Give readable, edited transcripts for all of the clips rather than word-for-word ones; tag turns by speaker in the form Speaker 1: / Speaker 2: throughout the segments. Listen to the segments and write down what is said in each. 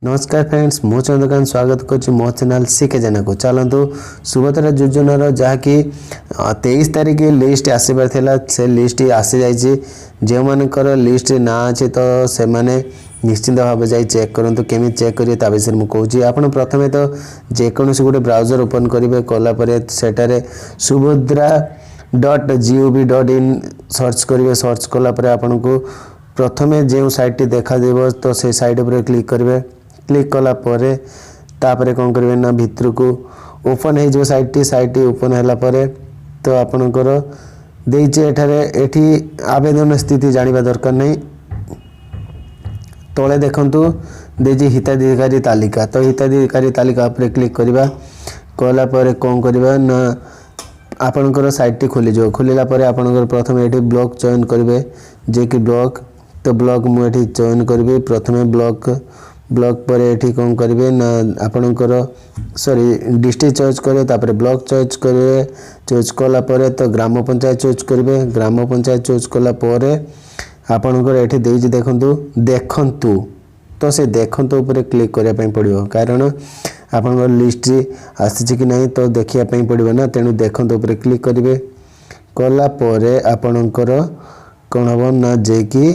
Speaker 1: नमस्कार फ्रेंड्स मो चंद्रकांत स्वागत कर मो चैनल सीके जाना को चलतु सुभद्रा योजनार जहाँकि 23 तारिख लिस्ट आसबार से लिस्ट आसी जाइए जो मानकर लिस्ट ना अच्छे तो से माने निश्चिंत भाव जा चेक करूँ केमी चेक करेंगे ता विषय मुझे कहूँ आप प्रथम तो जेकोसी गोटे ब्राउजर ओपन करेंगे कलापर सेटारे subhadra.gov.in सर्च करेंगे सर्च कलापर आपन को प्रथमे जो साइट देखा तो से साइट पर क्लिक करेंगे क्लिक कला परे तापरे कौन करेंगे ना भितर को ओपन हो साइट ओपन है तो आपणकर देचे एठी आवेदन स्थिति जानिबा दरकार नहीं तले देखंतु देजी हिताधिकारी तालिका तो हिताधिकारी तालिका पर क्लिक करबा कला परे कौन करबा ना आपणकर साइट खोली जो खोलिला परे आपणकर प्रथम एठी ब्लॉक चयन करेंगे जे कि ब्लॉक तो ब्लॉक मुझे चयन करी प्रथमे ब्लॉक पर एठी कौन करेंगे ना आपणकर सॉरी डिस्ट्रिक्ट चॉइस करेंगे तापर ब्लॉक चॉइस करेंगे चॉइस कला परे तो ग्राम पंचायत चॉइस करेंगे ग्राम पंचायत चॉइस कला परे आपणकर एठी देजी देखंतु तो से देखंतु ऊपर क्लिक करिया पई पड़ियो कारण आपणकर लिस्ट आसी कि नहीं तो देखिया पई पड़ियो ना तेणु देखंतु ऊपर क्लिक करेंगे कला परे आपणकर कौन हम ना जे कि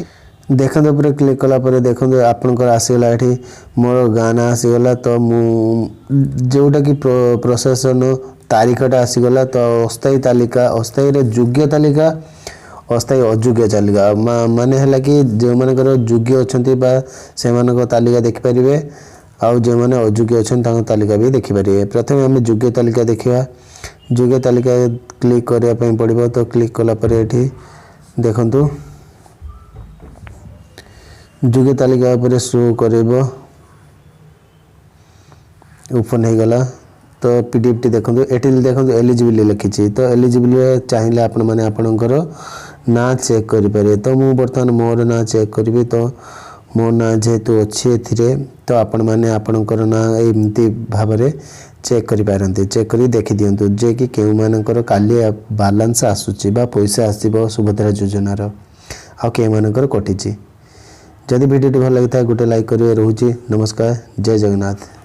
Speaker 1: देखते ऊपर क्लिक कला पर देखते आपनकर आसीगला ये मोर गाँ ना आसीगला तो जोटा कि प्रशासन तारीखटा आसीगला तो अस्थायी तालिका अस्थायी योग्य तालिका अस्थायी अयोग्य तालिका माने है कि जो मानकर योग्य अच्छा से तालिका देखिपारे आउ जो मैंने अयोग्य अच्छा तालिका भी देखिपारे प्रथम आम योग्य तालिका देखा योग्य तालिका क्लिक करने पड़ो तो क्लिक कलापर ये देखु योग्य तालिका पर शो कर ओपन हो गला तो पीडीएफ टी देखो ये देखो एलिजिबिलिटी लिखी तो एलिजिबिलिटी चाहिए आपण मैंने आपणकर ना चेक करें तो मुझे बर्तमान मोर ना चेक करी तो मो ना जेहेतु अच्छी ए तो आपण मैंने आपणकर ना एमती भाव चेक करें चेक कर देखी दिंतु जे कि केउ मानकर काली बालांस आसूची बा पैसा आसो सुभद्रा योजनार आ के मानकर कटिची जदि वीडियो भल लगी था गोटे लाइक करेंगे रोचे नमस्कार जय जगन्नाथ।